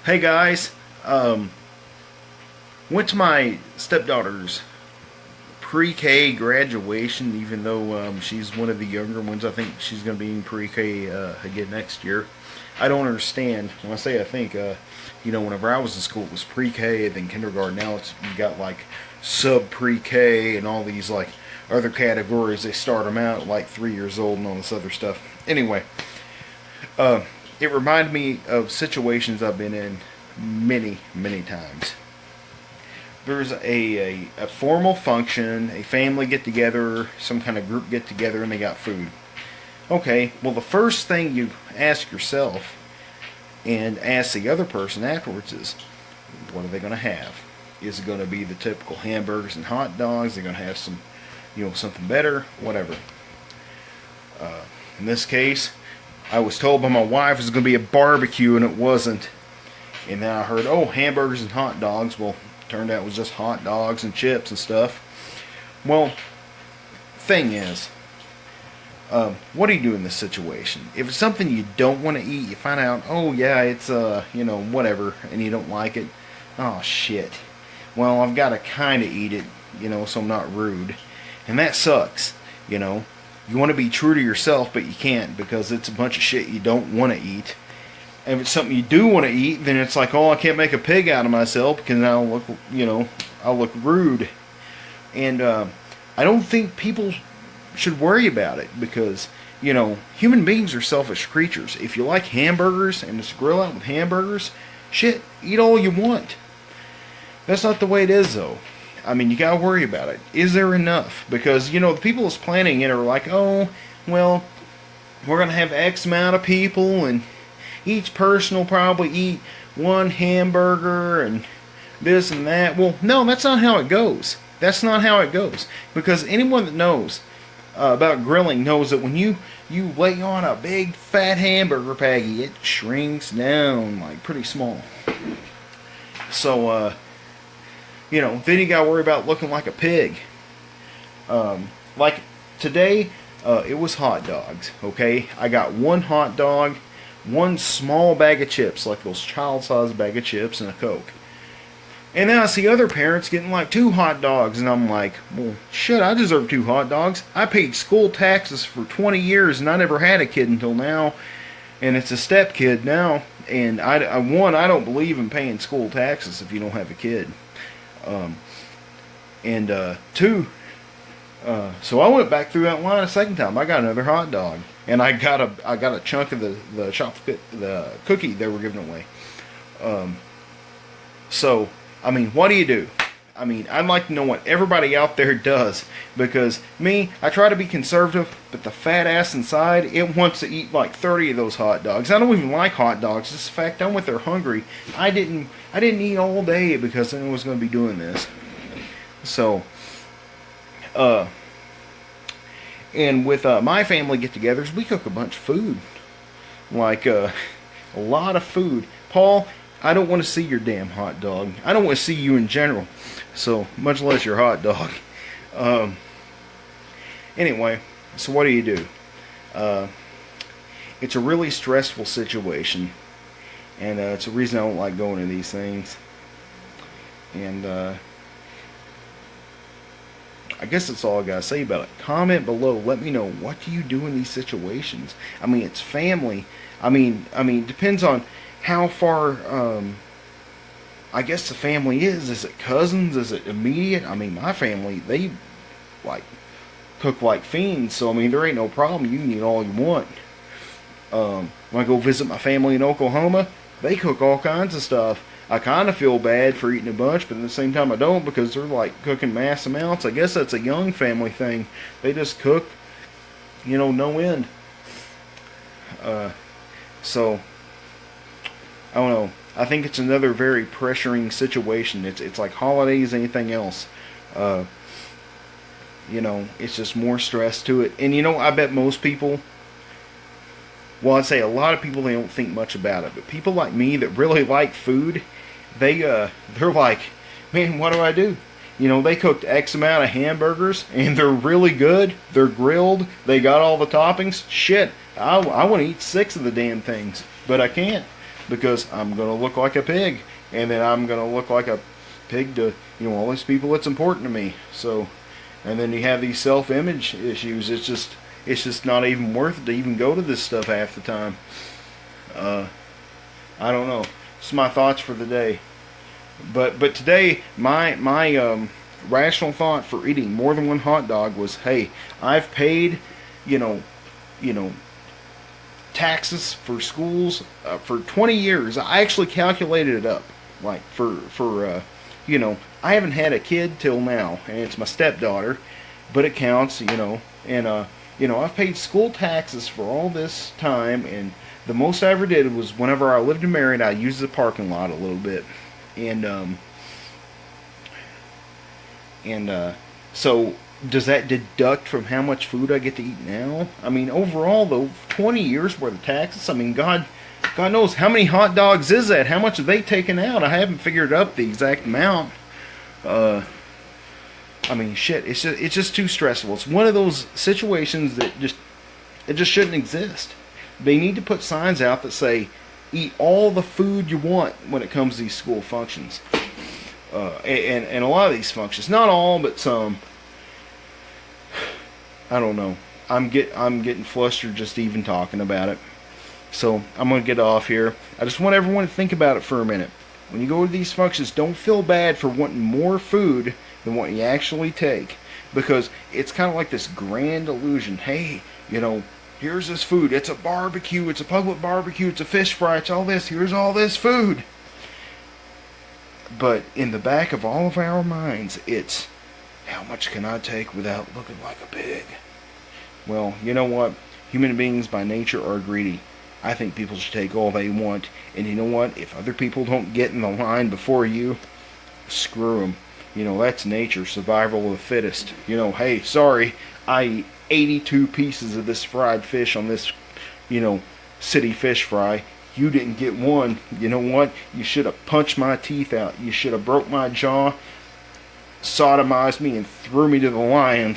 Hey guys, went to my stepdaughter's pre-K graduation, even though she's one of the younger ones. I think she's going to be in pre-K again next year. I don't understand. When I say I think, whenever I was in school it was pre-K, then kindergarten. Now you got like sub-pre-K and all these like other categories. They start them out at like 3 years old and all this other stuff. Anyway, it reminded me of situations I've been in many, many times. There's a formal function, a family get-together, some kind of group get-together, and they got food. Okay, well the first thing you ask yourself and ask the other person afterwards is, what are they going to have? Is it going to be the typical hamburgers and hot dogs? They're going to have some, something better, whatever. In this case, I was told by my wife it was going to be a barbecue, and it wasn't. And then I heard, oh, hamburgers and hot dogs. Well, turned out it was just hot dogs and chips and stuff. Well, thing is, what do you do in this situation? If it's something you don't want to eat, you find out, oh yeah, it's whatever, and you don't like it. Oh shit. Well, I've got to kind of eat it, so I'm not rude, and that sucks. You want to be true to yourself, but you can't because it's a bunch of shit you don't want to eat. And if it's something you do want to eat, then it's like, oh, I can't make a pig out of myself because I'll look rude. And I don't think people should worry about it because, human beings are selfish creatures. If you like hamburgers and just grill out with hamburgers, shit, eat all you want. That's not the way it is, though. I mean, you gotta worry about it. Is there enough? Because, the people that's planning it are like, oh, well, we're gonna have X amount of people, and each person will probably eat one hamburger, and this and that. Well, no, that's not how it goes. That's not how it goes. Because anyone that knows about grilling knows that when you lay on a big fat hamburger patty, it shrinks down like pretty small. So, then you gotta worry about looking like a pig. Like today, it was hot dogs, okay? I got one hot dog, one small bag of chips, like those child-sized bag of chips, and a Coke. And then I see other parents getting like 2 hot dogs, and I'm like, well, shit, I deserve 2 hot dogs. I paid school taxes for 20 years, and I never had a kid until now, and it's a step kid now, and I don't believe in paying school taxes if you don't have a kid. Two, so I went back through that line a second time. I got another hot dog, and I got a chunk of the cookie they were giving away. So I mean, what do you do? I mean, I'd like to know what everybody out there does, because me, I try to be conservative, but the fat ass inside, it wants to eat like 30 of those hot dogs. I don't even like hot dogs. Just the fact I went there hungry. I didn't eat all day because I was going to be doing this. So, and with my family get-togethers, we cook a bunch of food, like a lot of food. Paul, I don't want to see your damn hot dog. I don't want to see you in general. So, much less your hot dog. Anyway, so what do? It's a really stressful situation. And it's a reason I don't like going to these things. And I guess that's all I gotta say about it. Comment below. Let me know, what do you do in these situations? I mean, it's family. I mean, it depends on how far, I guess the family is. Is it cousins? Is it immediate? I mean, my family, they, like, cook like fiends. So, I mean, there ain't no problem. You can eat all you want. When I go visit my family in Oklahoma, they cook all kinds of stuff. I kind of feel bad for eating a bunch, but at the same time I don't, because they're like cooking mass amounts. I guess that's a young family thing. They just cook, no end. So, I don't know. I think it's another very pressuring situation. It's like holidays, anything else. It's just more stress to it. And I bet most people, well, I'd say a lot of people, they don't think much about it. But people like me that really like food, they're like, man, what do I do? They cooked X amount of hamburgers, and they're really good. They're grilled. They got all the toppings. Shit, I want to eat 6 of the damn things, but I can't. because I'm going to look like a pig, and then I'm going to look like a pig to, you know, all these people that's important to me. So, and then you have these self-image issues. It's just not even worth it to even go to this stuff half the time. I don't know. It's my thoughts for the day. But today, my rational thought for eating more than one hot dog was, hey, I've paid, you know, taxes for schools for 20 years. I actually calculated it up, like for you know, I haven't had a kid till now, and it's my stepdaughter, but it counts, you know, and you know, I've paid school taxes for all this time, and the most I ever did was whenever I lived in Marion, I used the parking lot a little bit, and so does that deduct from how much food I get to eat now? I mean, overall, though, 20 years worth of taxes. I mean, God knows how many hot dogs is that? How much have they taken out? I haven't figured up the exact amount. I mean, shit, it's just too stressful. It's one of those situations that it just shouldn't exist. They need to put signs out that say, eat all the food you want when it comes to these school functions. And a lot of these functions, not all, but some. I don't know. I'm getting flustered just even talking about it. So I'm gonna get off here. I just want everyone to think about it for a minute. When you go to these functions, don't feel bad for wanting more food than what you actually take, because it's kind of like this grand illusion. Hey, you know, here's this food. It's a barbecue. It's a public barbecue. It's a fish fry. It's all this. Here's all this food. But in the back of all of our minds, it's, how much can I take without looking like a pig? Well, you know what? Human beings by nature are greedy. I think people should take all they want. And you know what? If other people don't get in the line before you, screw them. You know, that's nature, survival of the fittest. You know, hey, sorry, I eat 82 pieces of this fried fish on this, you know, city fish fry. You didn't get one. You know what? You should have punched my teeth out. You should have broke my jaw, sodomized me, and threw me to the lions.